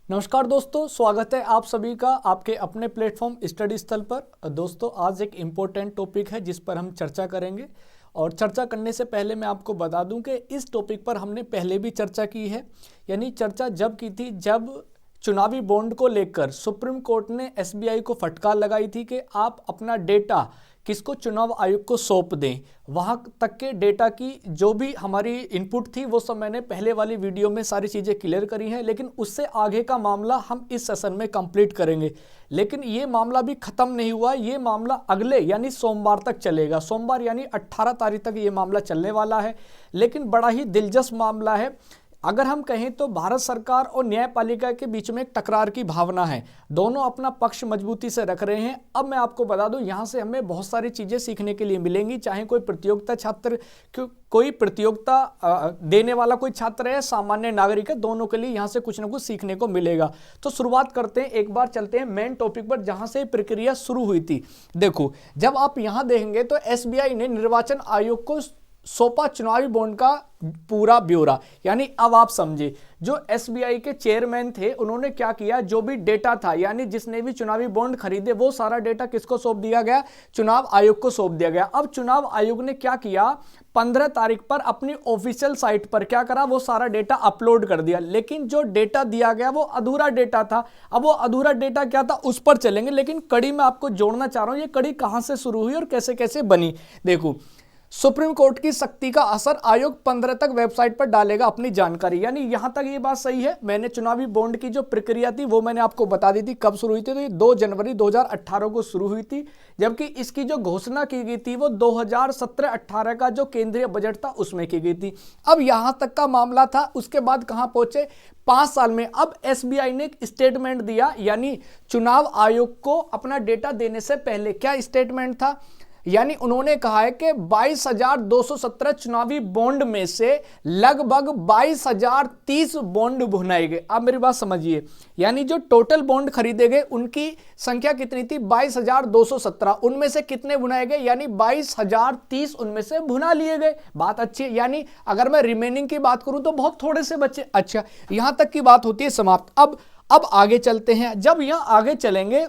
नमस्कार दोस्तों, स्वागत है आप सभी का आपके अपने प्लेटफॉर्म स्टडी स्थल पर। दोस्तों, आज एक इम्पोर्टेंट टॉपिक है जिस पर हम चर्चा करेंगे। और चर्चा करने से पहले मैं आपको बता दूं कि इस टॉपिक पर हमने पहले भी चर्चा की है। यानी चर्चा जब की थी जब चुनावी बॉन्ड को लेकर सुप्रीम कोर्ट ने एसबीआई को फटकार लगाई थी कि आप अपना डेटा किसको, चुनाव आयोग को सौंप दें। वहां तक के डेटा की जो भी हमारी इनपुट थी वो सब मैंने पहले वाली वीडियो में सारी चीज़ें क्लियर करी हैं, लेकिन उससे आगे का मामला हम इस सेशन में कंप्लीट करेंगे। लेकिन ये मामला भी ख़त्म नहीं हुआ, ये मामला अगले यानी सोमवार तक चलेगा। सोमवार यानी 18 तारीख तक ये मामला चलने वाला है। लेकिन बड़ा ही दिलचस्प मामला है। अगर हम कहें तो भारत सरकार और न्यायपालिका के बीच में एक टकरार की भावना है। दोनों अपना पक्ष मजबूती से रख रहे हैं। अब मैं आपको बता दूं, यहाँ से हमें बहुत सारी चीज़ें सीखने के लिए मिलेंगी, चाहे कोई प्रतियोगिता छात्र, कोई प्रतियोगिता देने वाला कोई छात्र है, सामान्य नागरिक है, दोनों के लिए यहाँ से कुछ ना कुछ सीखने को मिलेगा। तो शुरुआत करते हैं, एक बार चलते हैं मेन टॉपिक पर जहाँ से प्रक्रिया शुरू हुई थी। देखो, जब आप यहाँ देखेंगे तो एसबीआई ने निर्वाचन आयोग को सौंपा चुनावी बॉन्ड का पूरा ब्यौरा। यानी अब आप समझे, जो एसबीआई के चेयरमैन थे उन्होंने क्या किया, जो भी डेटा था यानी जिसने भी चुनावी बॉन्ड खरीदे वो सारा डेटा किसको सौंप दिया गया, चुनाव आयोग को सौंप दिया गया। अब चुनाव आयोग ने क्या किया, 15 तारीख पर अपनी ऑफिशियल साइट पर क्या करा, वो सारा डेटा अपलोड कर दिया। लेकिन जो डेटा दिया गया वो अधूरा डेटा था। अब वो अधूरा डेटा क्या था उस पर चलेंगे, लेकिन कड़ी मैं आपको जोड़ना चाह रहा हूं, ये कड़ी कहां से शुरू हुई और कैसे कैसे बनी। देखो, सुप्रीम कोर्ट की सख्ती का असर, आयोग 15 तक वेबसाइट पर डालेगा अपनी जानकारी। यानी यहां तक ये बात सही है। मैंने चुनावी बॉन्ड की जो प्रक्रिया थी वो मैंने आपको बता दी थी। कब शुरू हुई थी, तो ये 2 जनवरी 2018 को शुरू हुई थी, जबकि इसकी जो घोषणा की गई थी वो 2017-18 का जो केंद्रीय बजट था उसमें की गई थी। अब यहां तक का मामला था। उसके बाद कहां पहुंचे, 5 साल में। अब एसबीआई ने एक स्टेटमेंट दिया, यानी चुनाव आयोग को अपना डेटा देने से पहले क्या स्टेटमेंट था, यानी उन्होंने कहा है कि 22,217 चुनावी बॉन्ड में से लगभग 22,030 बॉन्ड भुनाए गए। अब मेरी बात समझिए, यानी जो टोटल बॉन्ड खरीदे गए उनकी संख्या कितनी थी, 22,217। उनमें से कितने भुनाए गए, यानी 22,030 उनमें से भुना लिए गए। बात अच्छी है। यानी अगर मैं रिमेनिंग की बात करूं तो बहुत थोड़े से बचे। अच्छा, यहां तक की बात होती है समाप्त। अब आगे चलते हैं। जब यहां आगे चलेंगे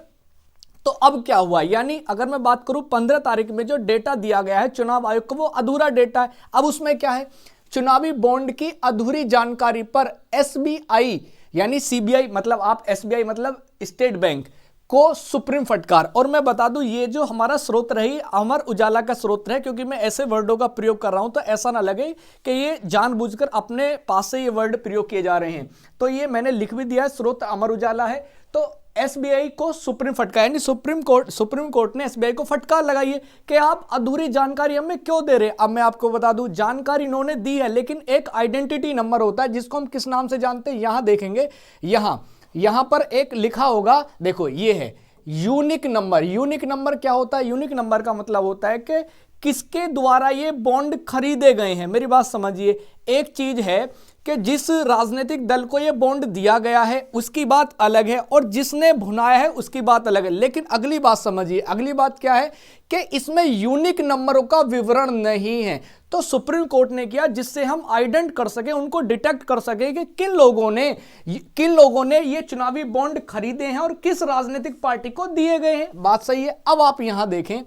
तो अब क्या हुआ, यानी अगर मैं बात करूं 15 तारीख में जो डेटा दिया गया है चुनाव आयोग को वो अधूरा डेटा है। अब उसमें क्या है, चुनावी बॉन्ड की अधूरी जानकारी पर एसबीआई यानी सीबीआई, मतलब आप एसबीआई मतलब स्टेट बैंक को सुप्रीम फटकार। और मैं बता दूं, ये जो हमारा स्रोत रही अमर उजाला का स्रोत है, क्योंकि मैं ऐसे वर्डों का प्रयोग कर रहा हूं तो ऐसा ना लगे कि ये जानबूझकर अपने पास से ये वर्ड प्रयोग किए जा रहे हैं। तो ये मैंने लिख भी दिया है, स्रोत अमर उजाला है। तो एसबीआई को सुप्रीम फटकार, यानी सुप्रीम कोर्ट ने एसबीआई को फटकार लगाई है कि आप अधूरी जानकारी हमें क्यों दे रहे हैं। अब मैं आपको बता दूं, जानकारी इन्होंने दी है, लेकिन एक आइडेंटिटी नंबर होता है जिसको हम किस नाम से जानते हैं, यहां देखेंगे, यहां पर एक लिखा होगा, देखो ये है यूनिक नंबर। यूनिक नंबर क्या होता है, यूनिक नंबर का मतलब होता है कि किसके द्वारा ये बॉन्ड खरीदे गए हैं। मेरी बात समझिए, एक चीज है कि जिस राजनीतिक दल को ये बॉन्ड दिया गया है उसकी बात अलग है, और जिसने भुनाया है उसकी बात अलग है। लेकिन अगली बात समझिए, अगली बात क्या है कि इसमें यूनिक नंबरों का विवरण नहीं है। तो सुप्रीम कोर्ट ने किया जिससे हम आइडेंट कर सके, उनको डिटेक्ट कर सके कि किन लोगों ने ये चुनावी बॉन्ड खरीदे हैं और किस राजनीतिक पार्टी को दिए गए हैं। बात सही है। अब आप यहां देखें,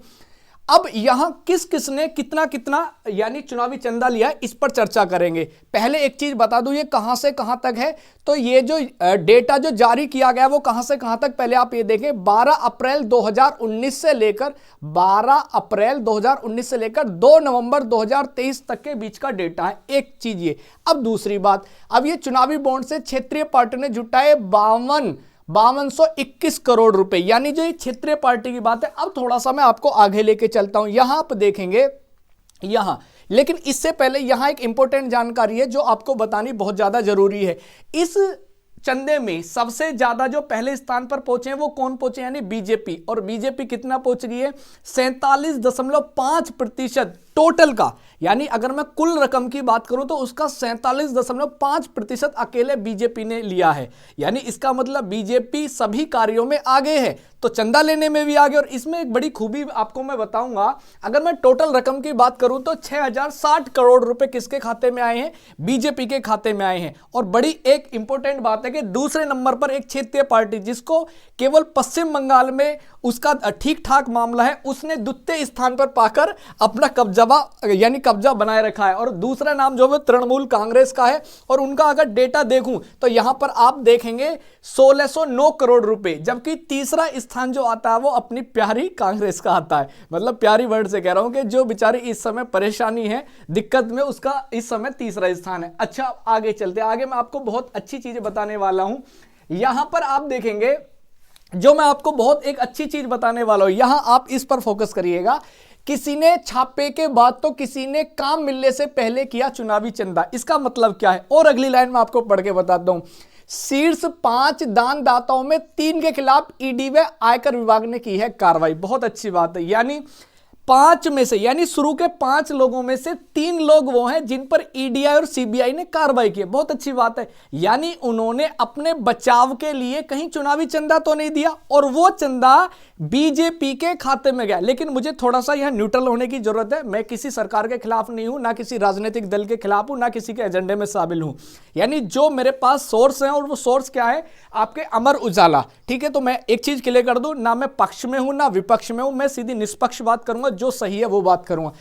अब यहां किस किसने कितना कितना यानी चुनावी चंदा लिया है, इस पर चर्चा करेंगे। पहले एक चीज बता दूं, ये कहां से कहां तक है। तो ये जो डेटा जो जारी किया गया वो कहां से कहां तक, पहले आप ये देखें, 12 अप्रैल 2019 से लेकर 2 नवंबर 2023 तक के बीच का डेटा है। एक चीज ये। अब दूसरी बात, अब ये चुनावी बॉन्ड से क्षेत्रीय पार्टी ने जुटाए 5221 करोड़ रुपए, यानी जो ये क्षेत्रीय पार्टी की बात है। अब थोड़ा सा मैं आपको आगे लेके चलता हूं, यहां आप देखेंगे यहां, लेकिन इससे पहले यहां एक इंपॉर्टेंट जानकारी है जो आपको बतानी बहुत ज्यादा जरूरी है। इस चंदे में सबसे ज्यादा जो पहले स्थान पर पहुंचे हैं वो कौन पहुंचे, यानी बीजेपी। और बीजेपी कितना पहुंच गई है, 47.5% टोटल का, यानी अगर मैं कुल रकम की बात करूं तो उसका 47.5% अकेले बीजेपी ने लिया है। यानी इसका मतलब बीजेपी सभी कार्यों में आगे है, तो चंदा लेने में भी आगे। और इसमें एक बड़ी खूबी आपको मैं बताऊंगा, अगर मैं टोटल रकम की बात करूं तो 6060 करोड़ रुपए किसके खाते में आए हैं? बीजेपी के खाते में आए हैं। और बड़ी एक इंपॉर्टेंट बात है कि दूसरे नंबर पर एक क्षेत्रीय पार्टी जिसको केवल पश्चिम बंगाल में उसका ठीक ठाक मामला है, उसने द्वितीय स्थान पर पाकर अपना कब्जा बनाए रखा है। और दूसरा नाम जो है तृणमूल कांग्रेस का है, और उनका अगर डेटा देखूं तो यहां पर आप देखेंगे 1609 करोड़ रुपए, जबकि तीसरा स्थान जो आता है वो अपनी प्यारी कांग्रेस का आता है। मतलब प्यारी वर्ड से कह रहा हूं कि जो बेचारी इस समय परेशानी है, दिक्कत में, उसका इस समय तीसरा स्थान है। अच्छा, आगे चलते, आगे मैं आपको बहुत अच्छी चीजें बताने वाला हूं। यहां पर आप देखेंगे, जो मैं आपको बहुत एक अच्छी चीज बताने वाला हूं, यहां आप इस पर फोकस करिएगा। किसी ने छापे के बाद तो किसी ने काम मिलने से पहले किया चुनावी चंदा। इसका मतलब क्या है? और अगली लाइन में आपको पढ़ के बताता हूं। शीर्ष 5 दानदाताओं में 3 के खिलाफ ईडी व आयकर विभाग ने की है कार्रवाई। बहुत अच्छी बात है। यानी 5 में से, यानी शुरू के 5 लोगों में से 3 लोग वो हैं जिन पर ईडीआई और सीबीआई ने कार्रवाई की है। बहुत अच्छी बात है। यानी उन्होंने अपने बचाव के लिए कहीं चुनावी चंदा तो नहीं दिया, और वो चंदा बीजेपी के खाते में गया। लेकिन मुझे थोड़ा सा यहां न्यूट्रल होने की जरूरत है। मैं किसी सरकार के खिलाफ नहीं हूं, ना किसी राजनीतिक दल के खिलाफ हूं, ना किसी के एजेंडे में शामिल हूं। यानी जो मेरे पास सोर्स है, और वो सोर्स क्या है? आपके अमर उजाला। ठीक है, तो मैं एक चीज क्लियर कर दूं, ना मैं पक्ष में हूं ना विपक्ष में हूं, मैं सीधी निष्पक्ष बात करूंगा, जो सही है वो बात करूंगा।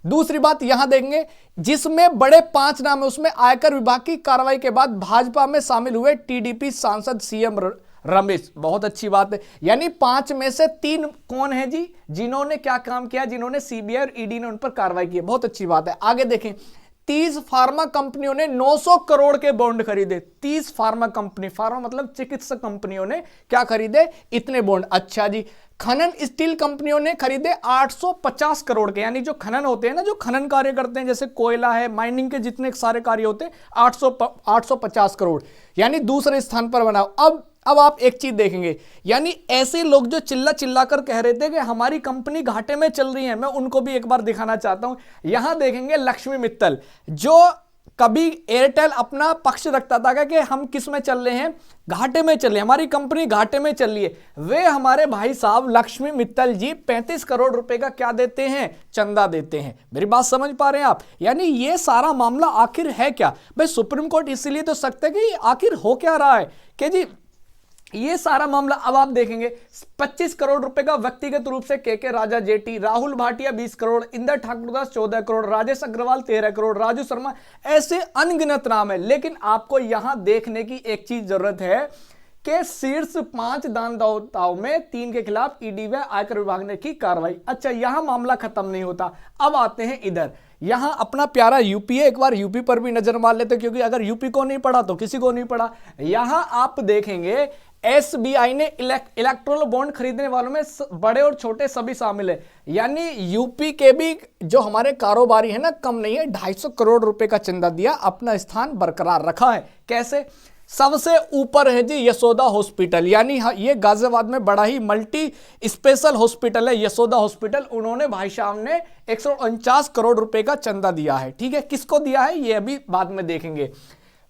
दूसरी बात यहां देखेंगे, जिसमें बड़े 5 नाम है उसमें आयकर विभाग की कार्रवाई के बाद भाजपा में शामिल हुए टीडीपी सांसद सीएम रमेश। बहुत अच्छी बात है। यानी 5 में से 3 कौन है जी? जिन्होंने क्या काम किया? जिन्होंने सीबीआई और ईडी ने उन पर कार्रवाई की है। बहुत अच्छी बात है। आगे देखें, 30 फार्मा कंपनियों ने 900 करोड़ के बॉन्ड खरीदे। 30 फार्मा कंपनी, फार्मा मतलब चिकित्सा कंपनियों ने क्या खरीदे? इतने बॉन्ड। अच्छा जी, खनन स्टील कंपनियों ने खरीदे 850 करोड़ के। यानी जो खनन होते हैं ना, जो खनन कार्य करते हैं, जैसे कोयला है, माइनिंग के जितने सारे कार्य होते हैं, 850 करोड़, यानी दूसरे स्थान पर बना। अब आप एक चीज देखेंगे, यानी ऐसे लोग जो चिल्ला कर कह रहे थे कि हमारी कंपनी घाटे में चल रही है, मैं उनको भी एक बार दिखाना चाहता हूं। यहां देखेंगे लक्ष्मी मित्तल, जो कभी एयरटेल अपना पक्ष रखता था कि हम किस में चल रहे हैं? घाटे में चल रहे हैं, हमारी कंपनी घाटे में चल रही है। वे हमारे भाई साहब लक्ष्मी मित्तल जी 35 करोड़ रुपए का क्या देते हैं? चंदा देते हैं। मेरी बात समझ पा रहे हैं आप? यानी ये सारा मामला आखिर है क्या? भाई सुप्रीम कोर्ट इसलिए तो सकता है कि आखिर हो क्या रहा है कि जी ये सारा मामला। अब आप देखेंगे 25 करोड़ रुपए का व्यक्तिगत रूप से के राजा जेटी, राहुल भाटिया 20 करोड़, इंदर ठाकुरदास 14 करोड़, राजेश अग्रवाल 13 करोड़, राजू शर्मा, ऐसे अनगिनत नाम है। लेकिन आपको यहां देखने की एक चीज जरूरत है कि शीर्ष 5 दानदाताओं में 3 के खिलाफ ईडी व आयकर विभाग ने की कार्रवाई। अच्छा, यहां मामला खत्म नहीं होता। अब आते हैं इधर, यहां अपना प्यारा यूपी है। एक बार यूपी पर भी नजर मार लेते, क्योंकि अगर यूपी को नहीं पढ़ा तो किसी को नहीं पढ़ा। यहां आप देखेंगे एसबीआई ने इलेक्ट्रोल बॉन्ड खरीदने वालों में बड़े और छोटे सभी शामिल है। यानी यूपी के भी जो हमारे कारोबारी है ना, कम नहीं है, 250 करोड़ रुपए का चंदा दिया, अपना स्थान बरकरार रखा है। कैसे? सबसे ऊपर है जी यशोदा हॉस्पिटल, यानी ये गाजियाबाद में बड़ा ही मल्टी स्पेशल हॉस्पिटल है, यशोदा हॉस्पिटल। उन्होंने भाई साहब ने 149 करोड़ रुपए का चंदा दिया है। ठीक है, किसको दिया है ये अभी बाद में देखेंगे।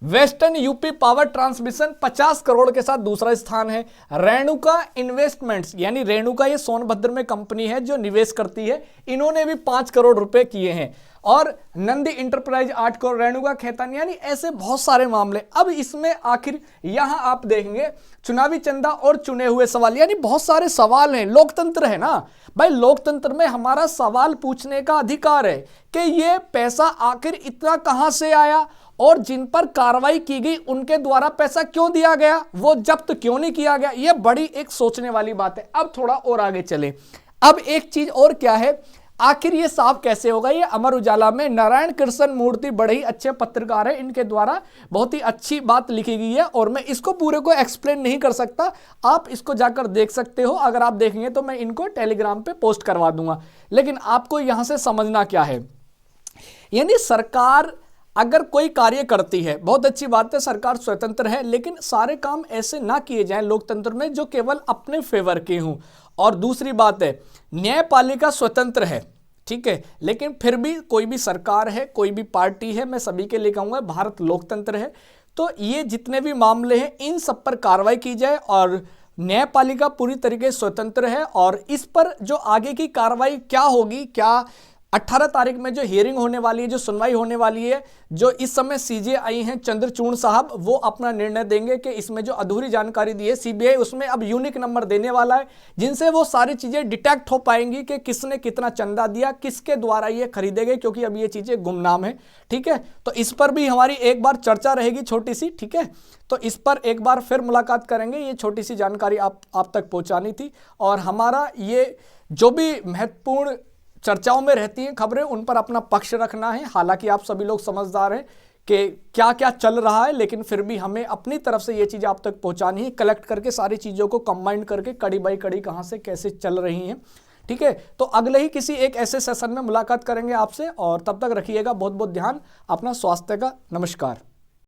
Western UP power transmission 50 crore के साथ दूसरा स्थान है। रेणुका इन्वेस्टमेंट्स, यानी रेणुका ये सोनभद्र में कंपनी है जो निवेश करती है, इन्होंने भी 5 करोड़ रुपए किए हैं। और नंदी इंटरप्राइज 8 करोड़, रेणुका खेतान, यानी ऐसे बहुत सारे मामले। अब इसमें आखिर यहां आप देखेंगे चुनावी चंदा और चुने हुए सवाल, यानी बहुत सारे सवाल हैं। लोकतंत्र है ना भाई, लोकतंत्र में हमारा सवाल पूछने का अधिकार है कि ये पैसा आखिर इतना कहां से आया, और जिन पर कार्रवाई की गई उनके द्वारा पैसा क्यों दिया गया, वो जब्त क्यों नहीं किया गया। यह बड़ी एक सोचने वाली बात है। अब थोड़ा और आगे चले। अब एक चीज और क्या है, आखिर ये साफ कैसे होगा? ये अमर उजाला में नारायण कृष्ण मूर्ति बड़े ही अच्छे पत्रकार हैं, इनके द्वारा बहुत ही अच्छी बात लिखी गई है, और मैं इसको पूरे को एक्सप्लेन नहीं कर सकता, आप इसको जाकर देख सकते हो। अगर आप देखेंगे तो मैं इनको टेलीग्राम पे पोस्ट करवा दूंगा। लेकिन आपको यहां से समझना क्या है, यानी सरकार अगर कोई कार्य करती है, बहुत अच्छी बात है, सरकार स्वतंत्र है, लेकिन सारे काम ऐसे ना किए जाएं लोकतंत्र में जो केवल अपने फेवर के हों। और दूसरी बात है, न्यायपालिका स्वतंत्र है, ठीक है, लेकिन फिर भी कोई भी सरकार है, कोई भी पार्टी है, मैं सभी के लिए कहूँगा भारत लोकतंत्र है, तो ये जितने भी मामले हैं इन सब पर कार्रवाई की जाए और न्यायपालिका पूरी तरीके से स्वतंत्र है। और इस पर जो आगे की कार्रवाई क्या होगी, क्या 18 तारीख में जो हियरिंग होने वाली है, जो सुनवाई होने वाली है, जो इस समय सीजेआई हैं चंद्रचूड़ साहब, वो अपना निर्णय देंगे कि इसमें जो अधूरी जानकारी दी है सीबीआई उसमें अब यूनिक नंबर देने वाला है, जिनसे वो सारी चीजें डिटेक्ट हो पाएंगी कि किसने कितना चंदा दिया, किसके द्वारा ये खरीदे गए, क्योंकि अब ये चीजें गुमनाम है। ठीक है, तो इस पर भी हमारी एक बार चर्चा रहेगी छोटी सी। ठीक है, तो इस पर एक बार फिर मुलाकात करेंगे। ये छोटी सी जानकारी आप तक पहुंचानी थी, और हमारा ये जो भी महत्वपूर्ण चर्चाओं में रहती हैं खबरें, उन पर अपना पक्ष रखना है। हालांकि आप सभी लोग समझदार हैं कि क्या क्या चल रहा है, लेकिन फिर भी हमें अपनी तरफ से ये चीज़ आप तक पहुंचानी है, कलेक्ट करके सारी चीज़ों को कंबाइन करके कड़ी बाई कड़ी कहाँ से कैसे चल रही हैं। ठीक है, तो अगले ही किसी एक ऐसे सेशन में मुलाकात करेंगे आपसे, और तब तक रखिएगा बहुत बहुत ध्यान अपना स्वास्थ्य का। नमस्कार।